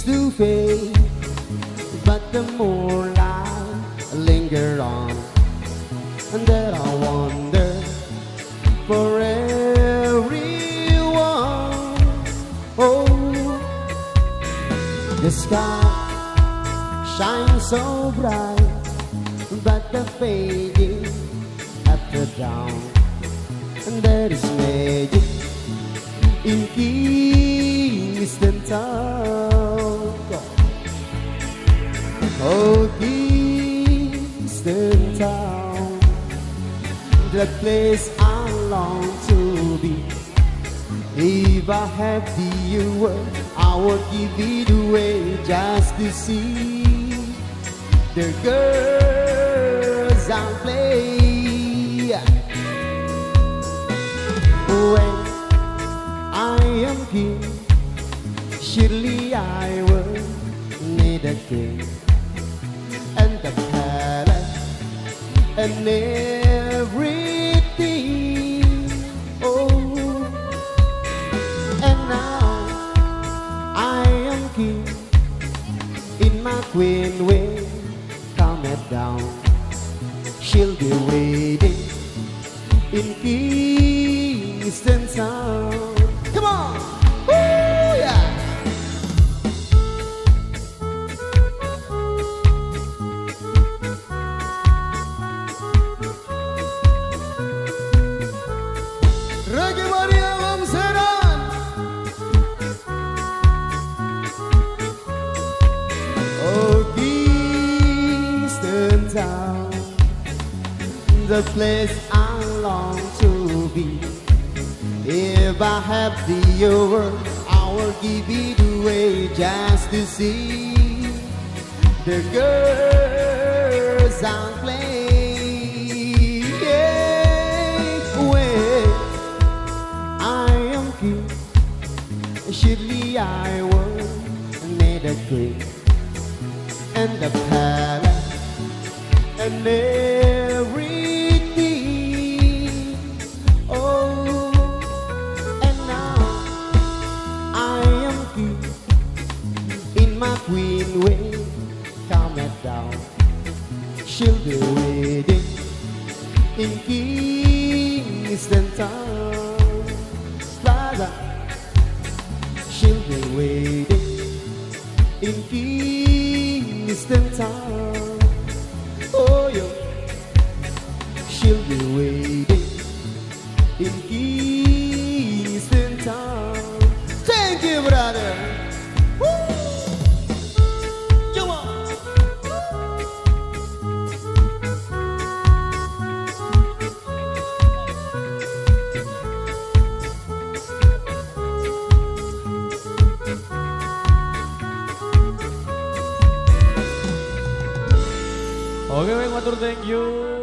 to fade, but the more light linger on, and that I wonder for everyone. Oh, the sky shines so bright, but the fading at the dawn, and there is magic in Kingston Town. Oh, Kingston Town, the place I long to be. If I had the world, I would give it away just to see the girls I play. When I am king, surely I will need a king and a palace and everything. Oh, and now I am king in my queen way. Calm it down, she'll be waiting in Kingston Town. Come on! Woo, yeah! Reggae Maria Longserang. Oh, Kingston Town, the place I long to be. If I have the world, I will give it away just to see the girls I play. Yeah. When I am king, surely I will need a queen and a palace and everything. Oh, and now I am king in my queen way. Calm it down, she'll be waiting in Kingston Town Plaza. She'll be waiting in Kingston Town. Oh, yeah. She'll be waiting in Kingston Town. Thank you, brother. Woo! Come on. Oke, baik, matur thank you.